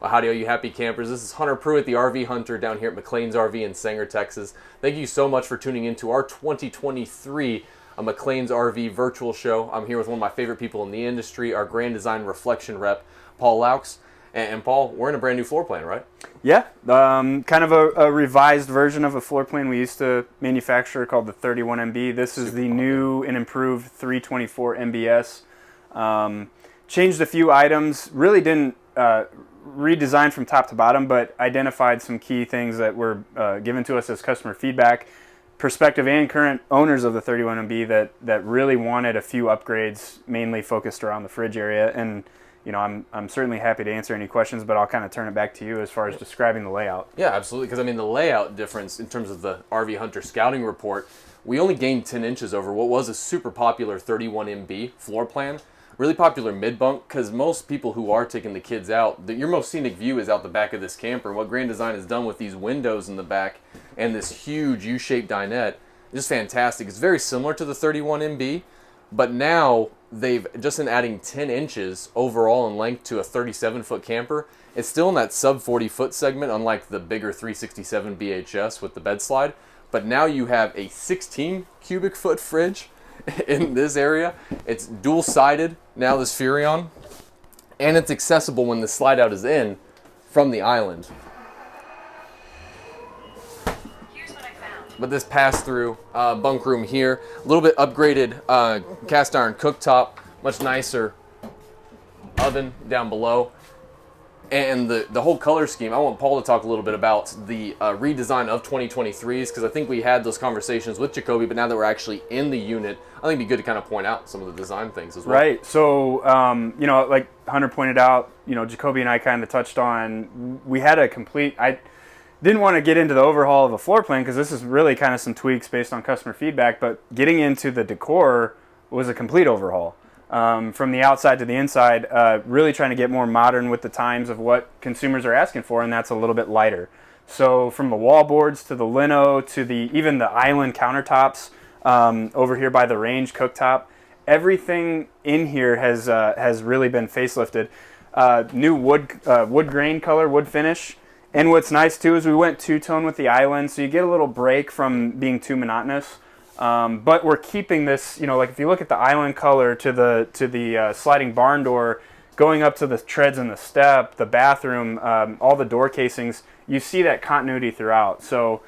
Well, howdy, all you happy campers. This is Hunter Pruitt, the RV Hunter, down here at McLean's RV in Sanger, Texas. Thank you so much for tuning in to our 2023 McLean's RV virtual show. I'm here with one of my favorite people in the industry, our Grand Design Reflection rep, Paul Laux. And Paul, we're in a brand new floor plan, right? Yeah, kind of a revised version of a floor plan we used to manufacture called the 31MB. This is the new and improved 324 MBS. Changed a few items, really didn't redesign from top to bottom, but identified some key things that were given to us as customer feedback, prospective and current owners of the 31MB that really wanted a few upgrades, mainly focused around the fridge area. And you know, I'm certainly happy to answer any questions, but I'll kind of turn it back to you as far as describing the layout. Yeah, absolutely. Because I mean, the layout difference in terms of the RV Hunter scouting report, we only gained 10 inches over what was a super popular 31MB floor plan. Really popular mid-bunk, because most people who are taking the kids out, your most scenic view is out the back of this camper. What Grand Design has done with these windows in the back and this huge U-shaped dinette is just fantastic. It's very similar to the 31MB, but now they've, just in adding 10 inches overall in length to a 37-foot camper, it's still in that sub 40-foot segment, unlike the bigger 367 BHS with the bed slide. But now you have a 16 cubic foot fridge in this area. It's dual-sided now, this Furrion, and it's accessible when the slide out is in from the island. But this pass-through bunk room here, a little bit upgraded cast iron cooktop, much nicer oven down below, and the whole color scheme. I want Paul to talk a little bit about the redesign of 2023s, because I think we had those conversations with Jacoby, but now that we're actually in the unit, I think it'd be good to kind of point out some of the design things as well. Right. So, you know, like Hunter pointed out, you know, Jacoby and I kind of touched on, we had a complete, I didn't want to get into the overhaul of a floor plan because this is really kind of some tweaks based on customer feedback, but getting into the decor was a complete overhaul. From the outside to the inside, really trying to get more modern with the times of what consumers are asking for, and that's a little bit lighter. So from the wall boards to the lino to even the island countertops over here by the range cooktop, everything in here has really been facelifted. New wood grain color, wood finish. And what's nice too is we went two-tone with the island, so you get a little break from being too monotonous. But we're keeping this, you know, like if you look at the island color to the sliding barn door, going up to the treads in the step, the bathroom, all the door casings, you see that continuity throughout. So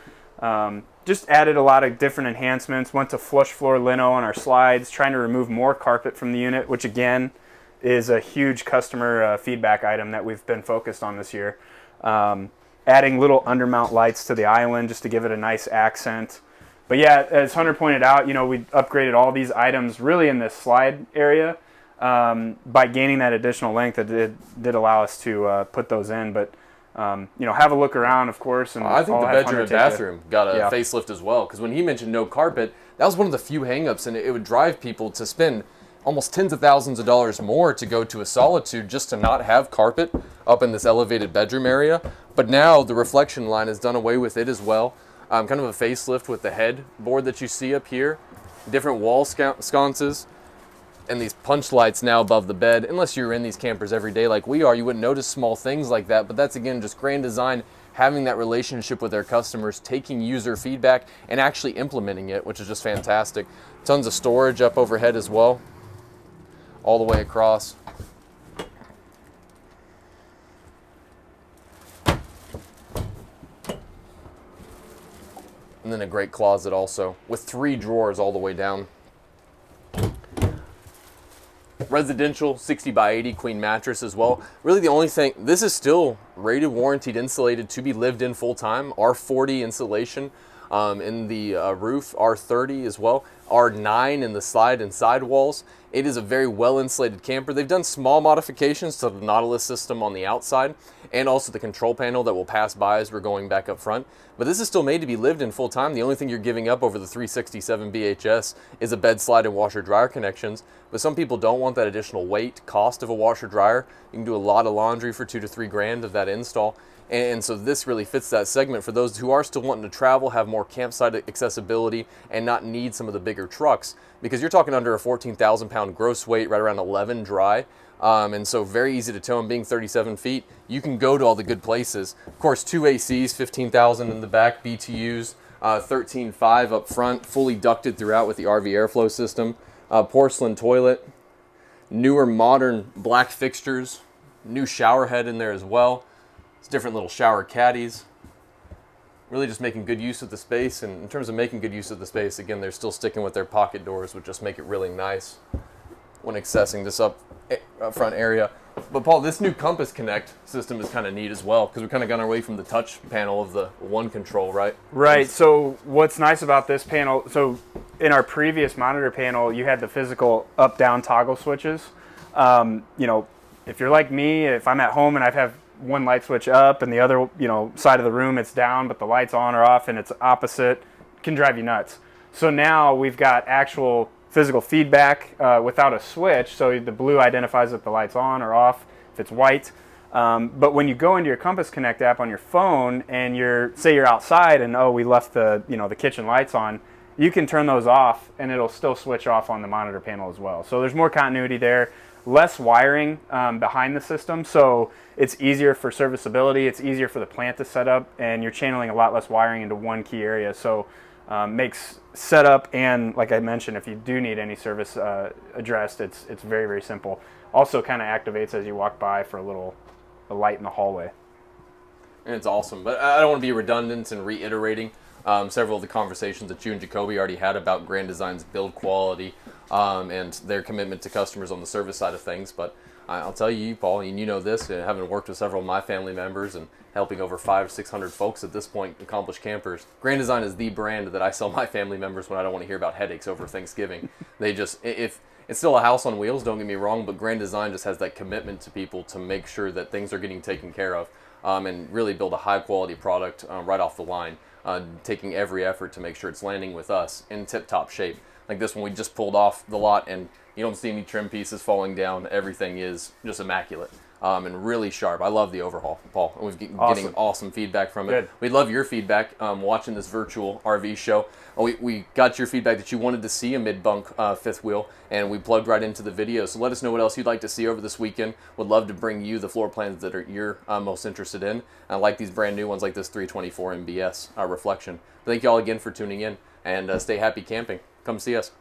just added a lot of different enhancements, went to flush floor lino on our slides, trying to remove more carpet from the unit, which again is a huge customer feedback item that we've been focused on this year. Adding little undermount lights to the island just to give it a nice accent. But yeah, as Hunter pointed out, you know, we upgraded all these items really in this slide area. By gaining that additional length, it did allow us to put those in. But, you know, have a look around, of course. And I think the bedroom and bathroom got a yeah. facelift as well. Because when he mentioned no carpet, that was one of the few hangups, and it would drive people to spend almost tens of thousands of dollars more to go to a Solitude just to not have carpet up in this elevated bedroom area. But now the reflection line has done away with it as well. Kind of a facelift with the headboard that you see up here, different wall sconces, and these punch lights now above the bed. Unless you're in these campers every day like we are, you wouldn't notice small things like that, but that's again just Grand Design having that relationship with their customers, taking user feedback and actually implementing it, which is just fantastic. Tons of storage up overhead as well, all the way across. And then a great closet also, with 3 drawers all the way down. Residential 60 by 80 queen mattress as well. Really the only thing, this is still rated, warranted, insulated to be lived in full time. R40 insulation in the roof, R30 as well, R9 in the slide and side walls. It is a very well insulated camper. They've done small modifications to the Nautilus system on the outside and also the control panel that will pass by as we're going back up front. But this is still made to be lived in full time. The only thing you're giving up over the 367 BHS is a bed slide and washer dryer connections. But some people don't want that additional weight, cost of a washer dryer. You can do a lot of laundry for $2 to $3 grand of that install. And so this really fits that segment for those who are still wanting to travel, have more campsite accessibility, and not need some of the bigger trucks, because you're talking under a 14,000 pound gross weight, right around 11 dry. And so very easy to tow, and being 37 feet, you can go to all the good places. Of course, 2 ACs, 15,000 in the back, BTUs, 13.5 up front, fully ducted throughout with the RV airflow system, porcelain toilet, newer modern black fixtures, new shower head in there as well. It's different little shower caddies. Really just making good use of the space. And in terms of making good use of the space, again, they're still sticking with their pocket doors, which just make it really nice when accessing this up front area. But Paul, this new Compass Connect system is kind of neat as well, because we kind of gone away from the touch panel of the one control, right? Right. So what's nice about this panel, so in our previous monitor panel, you had the physical up-down toggle switches. You know, if you're like me, if I'm at home and I have one light switch up and the other, you know, side of the room it's down, but the light's on or off and it's opposite, it can drive you nuts. So now we've got actual physical feedback without a switch, so the blue identifies if the light's on or off, if it's white. But when you go into your Compass Connect app on your phone and say you're outside and we left the the kitchen lights on, you can turn those off and it'll still switch off on the monitor panel as well. So there's more continuity there, less wiring behind the system, so it's easier for serviceability, it's easier for the plant to set up, and you're channeling a lot less wiring into one key area. So makes setup, and like I mentioned, if you do need any service addressed, it's very, very simple. Also kind of activates as you walk by for a light in the hallway. And it's awesome. But I don't want to be redundant and reiterating several of the conversations that you and Jacoby already had about Grand Design's build quality and their commitment to customers on the service side of things. But I'll tell you, Paul, and you know this, having worked with several of my family members and helping over 500-600 folks at this point, accomplished campers, Grand Design is the brand that I sell my family members when I don't want to hear about headaches over Thanksgiving. They just, if it's still a house on wheels, don't get me wrong, but Grand Design just has that commitment to people to make sure that things are getting taken care of and really build a high quality product right off the line, taking every effort to make sure it's landing with us in tip-top shape. Like this one we just pulled off the lot, and you don't see any trim pieces falling down. Everything is just immaculate and really sharp. I love the overhaul, Paul. And we've getting awesome feedback from it. Good. We'd love your feedback watching this virtual RV show. We got your feedback that you wanted to see a mid-bunk fifth wheel, and we plugged right into the video. So let us know what else you'd like to see over this weekend. Would love to bring you the floor plans that you're most interested in. I like these brand new ones like this 324 MBS reflection. Thank you all again for tuning in, and stay happy camping. Come see us.